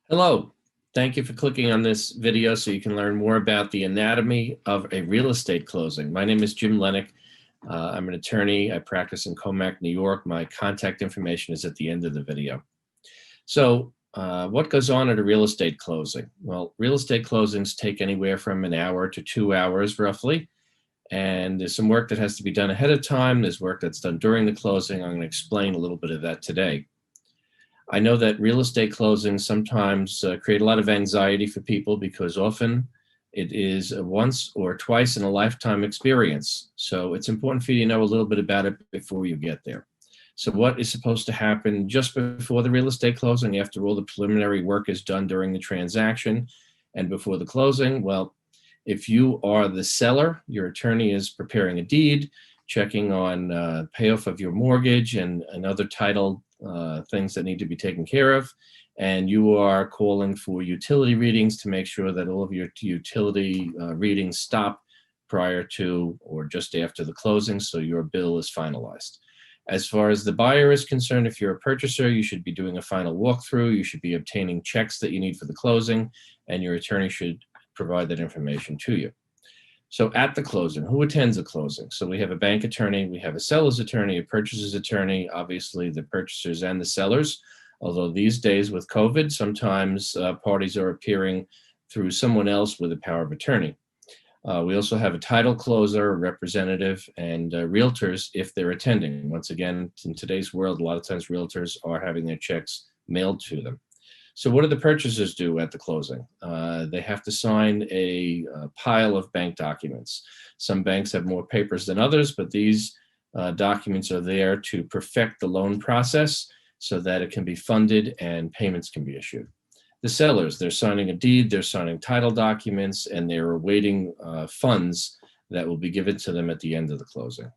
Hello, thank you for clicking on this video so you can learn more about the anatomy of a real estate closing. My name is Jim Leonick. I'm an attorney. I practice in Commack, New York. My contact information is at the end of the video. So what goes on at a real estate closing? Well, real estate closings take anywhere from an hour to 2 hours roughly. And there's some work that has to be done ahead of time. There's work that's done during the closing. I'm going to explain a little bit of that today. I know that real estate closings sometimes create a lot of anxiety for people because often it is a once or twice in a lifetime experience. So it's important for you to know a little bit about it before you get there. So what is supposed to happen just before the real estate closing, after all the preliminary work is done during the transaction and before the closing? Well, if you are the seller, your attorney is preparing a deed, checking on payoff of your mortgage and other title things that need to be taken care of, and you are calling for utility readings to make sure that all of your utility readings stop prior to or just after the closing, so your bill is finalized. As far as the buyer is concerned, if you're a purchaser, you should be doing a final walkthrough. You should be obtaining checks that you need for the closing, and your attorney should provide that information to you. So at the closing, who attends a closing? So we have a bank attorney, we have a seller's attorney, a purchaser's attorney, obviously the purchasers and the sellers. Although these days with COVID, sometimes parties are appearing through someone else with a power of attorney. We also have a title closer, a representative, and realtors if they're attending. Once again, in today's world, a lot of times realtors are having their checks mailed to them. So what do the purchasers do at the closing? They have to sign a pile of bank documents. Some banks have more papers than others, but these documents are there to perfect the loan process so that it can be funded and payments can be issued. The sellers, they're signing a deed, they're signing title documents, and they're awaiting funds that will be given to them at the end of the closing.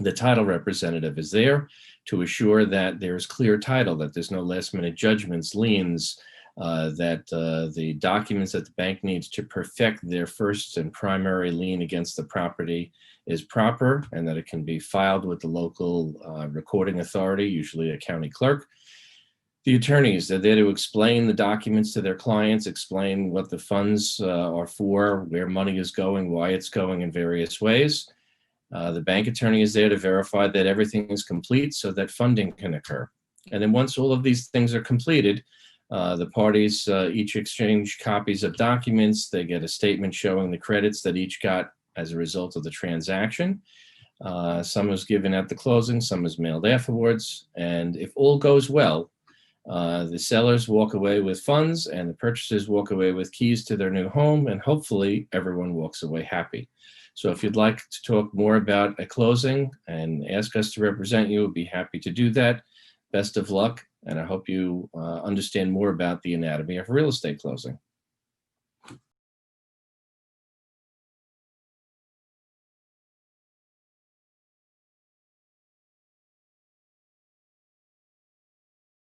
The title representative is there to assure that there's clear title, that there's no last minute judgments, liens, that the documents that the bank needs to perfect their first and primary lien against the property is proper, and that it can be filed with the local recording authority, usually a county clerk. The attorneys, they're there to explain the documents to their clients, explain what the funds are for, where money is going, why it's going in various ways. The bank attorney is there to verify that everything is complete so that funding can occur. And then once all of these things are completed, the parties each exchange copies of documents. They get a statement showing the credits that each got as a result of the transaction. Some is given at the closing, some is mailed afterwards. And if all goes well, the sellers walk away with funds and the purchasers walk away with keys to their new home, and hopefully everyone walks away happy. So if you'd like to talk more about a closing and ask us to represent you, we'd be happy to do that. Best of luck, and I hope you understand more about the anatomy of real estate closing.